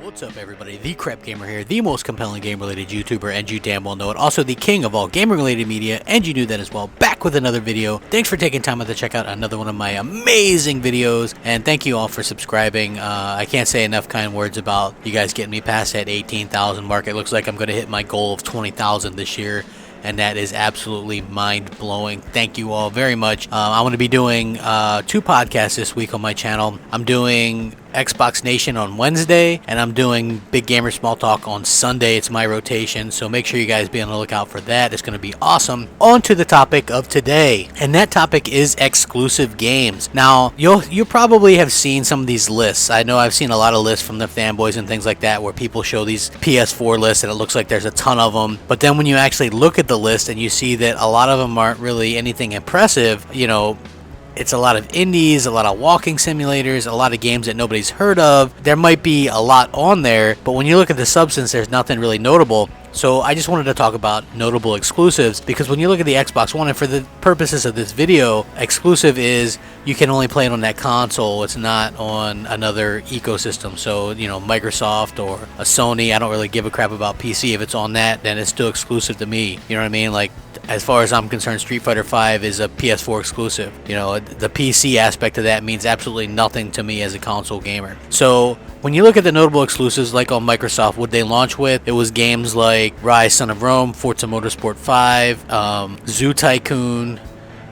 What's up, everybody? The Crap Gamer here, the most compelling game-related YouTuber, and you damn well know it. Also, the king of all gaming-related media, and you knew that as well. Back with another video. Thanks for taking time out to check out another one of my amazing videos, and thank you all for subscribing. I can't say enough kind words about you guys getting me past that 18,000 mark. It looks like I'm going to hit my goal of 20,000 this year, and that is absolutely mind-blowing. Thank you all very much. I'm going to be doing 2 podcasts this week on my channel. I'm doing Xbox Nation on Wednesday, and I'm doing Big Gamer Small Talk on Sunday. It's my rotation, so make sure you guys be on the lookout for that. It's going to be awesome. On to the topic of today, and that topic is exclusive games. Now, you probably have seen some of these lists. I know I've seen a lot of lists from the Fanboys and things like that where people show these PS4 lists, and it looks like there's a ton of them. But then when you actually look at the list and you see that a lot of them aren't really anything impressive, you know, it's a lot of indies, a lot of walking simulators, a lot of games that nobody's heard of. There might be a lot on there, but when you look at the substance, there's nothing really notable. So I just wanted to talk about notable exclusives, because when you look at the Xbox One, and for the purposes of this video, exclusive is you can only play it on that console. It's not on another ecosystem. So, you know, Microsoft or a Sony, I don't really give a crap about PC. If it's on that, then it's still exclusive to me. You know what I mean? Like, as far as I'm concerned, Street Fighter V is a PS4 exclusive. You know, the PC aspect of that means absolutely nothing to me as a console gamer. So when you look at the notable exclusives, like on Microsoft, what they launch with, it was games like Rise, Son of Rome, Forza Motorsport 5, Zoo Tycoon,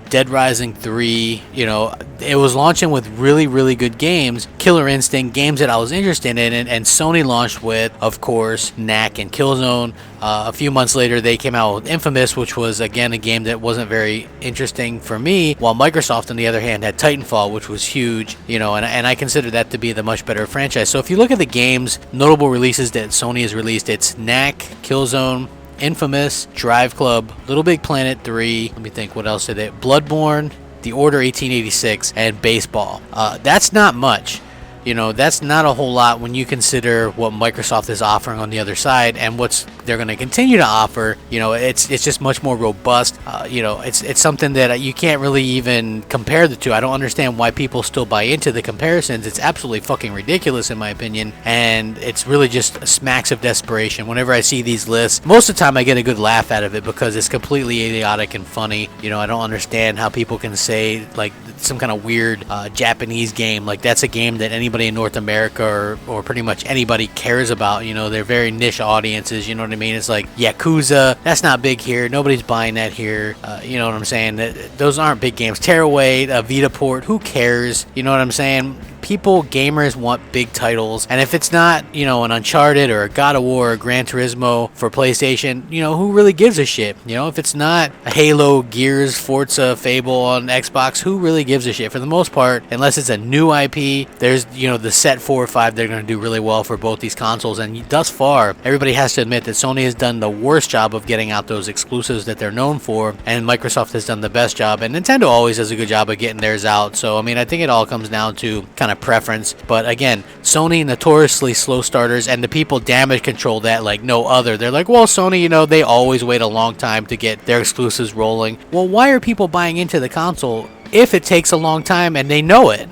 Dead Rising 3. You know, it was launching with really, really good games. Killer Instinct, games that I was interested in, and Sony launched with, of course, Knack and Killzone. A few months later, they came out with Infamous, which was, again, a game that wasn't very interesting for me, while Microsoft, on the other hand, had Titanfall, which was huge, you know, and I consider that to be the much better franchise. So if you look at the games, notable releases that Sony has released, it's Knack, Killzone, Infamous, Drive Club, Little Big Planet 3, let me think, what else did they, Bloodborne, The Order 1886, and Baseball. That's not much. You know, that's not a whole lot when you consider what Microsoft is offering on the other side and what they're going to continue to offer. You know, it's just much more robust. You know, it's something that you can't really even compare the two. I don't understand why people still buy into the comparisons. It's absolutely fucking ridiculous in my opinion, and it's really just smacks of desperation. Whenever I see these lists, most of the time I get a good laugh out of it because it's completely idiotic and funny. You know, I don't understand how people can say, like, some kind of weird Japanese game, like that's a game that anybody in North America or pretty much anybody cares about. You know, they're very niche audiences, you know what I mean? It's like Yakuza, that's not big here, nobody's buying that here. You know what I'm saying? Those aren't big games. Tearaway, Vita port, who cares? You know what I'm saying? People, gamers, want big titles, and if it's not, you know, an Uncharted or a God of War or Gran Turismo for PlayStation, you know, who really gives a shit? You know, if it's not a Halo, Gears, Forza, Fable on Xbox, who really gives a shit? For the most part, unless it's a new IP, there's, you know, the set 4 or 5, they're going to do really well for both these consoles, and thus far, everybody has to admit that Sony has done the worst job of getting out those exclusives that they're known for, and Microsoft has done the best job, and Nintendo always does a good job of getting theirs out. So, I mean, I think it all comes down to kind of preference. But again, Sony notoriously slow starters, and the people damage control that like no other. They're like, well, Sony, you know, they always wait a long time to get their exclusives rolling. Well, why are people buying into the console if it takes a long time and they know it?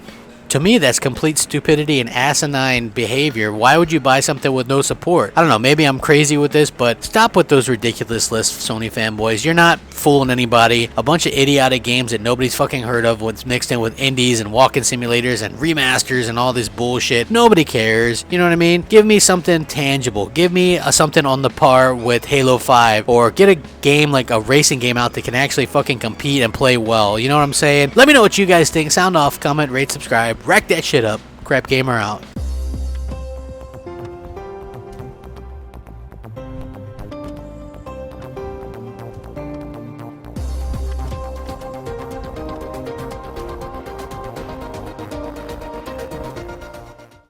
To me, that's complete stupidity and asinine behavior. Why would you buy something with no support? I don't know, maybe I'm crazy with this, but stop with those ridiculous lists, Sony fanboys. You're not fooling anybody. A bunch of idiotic games that nobody's fucking heard of, what's mixed in with indies and walking simulators and remasters and all this bullshit. Nobody cares. You know what I mean? Give me something tangible. Give me something on the par with Halo 5, or get a game like a racing game out that can actually fucking compete and play well. You know what I'm saying? Let me know what you guys think. Sound off, comment, rate, subscribe. Rack that shit up. Crap Gamer out.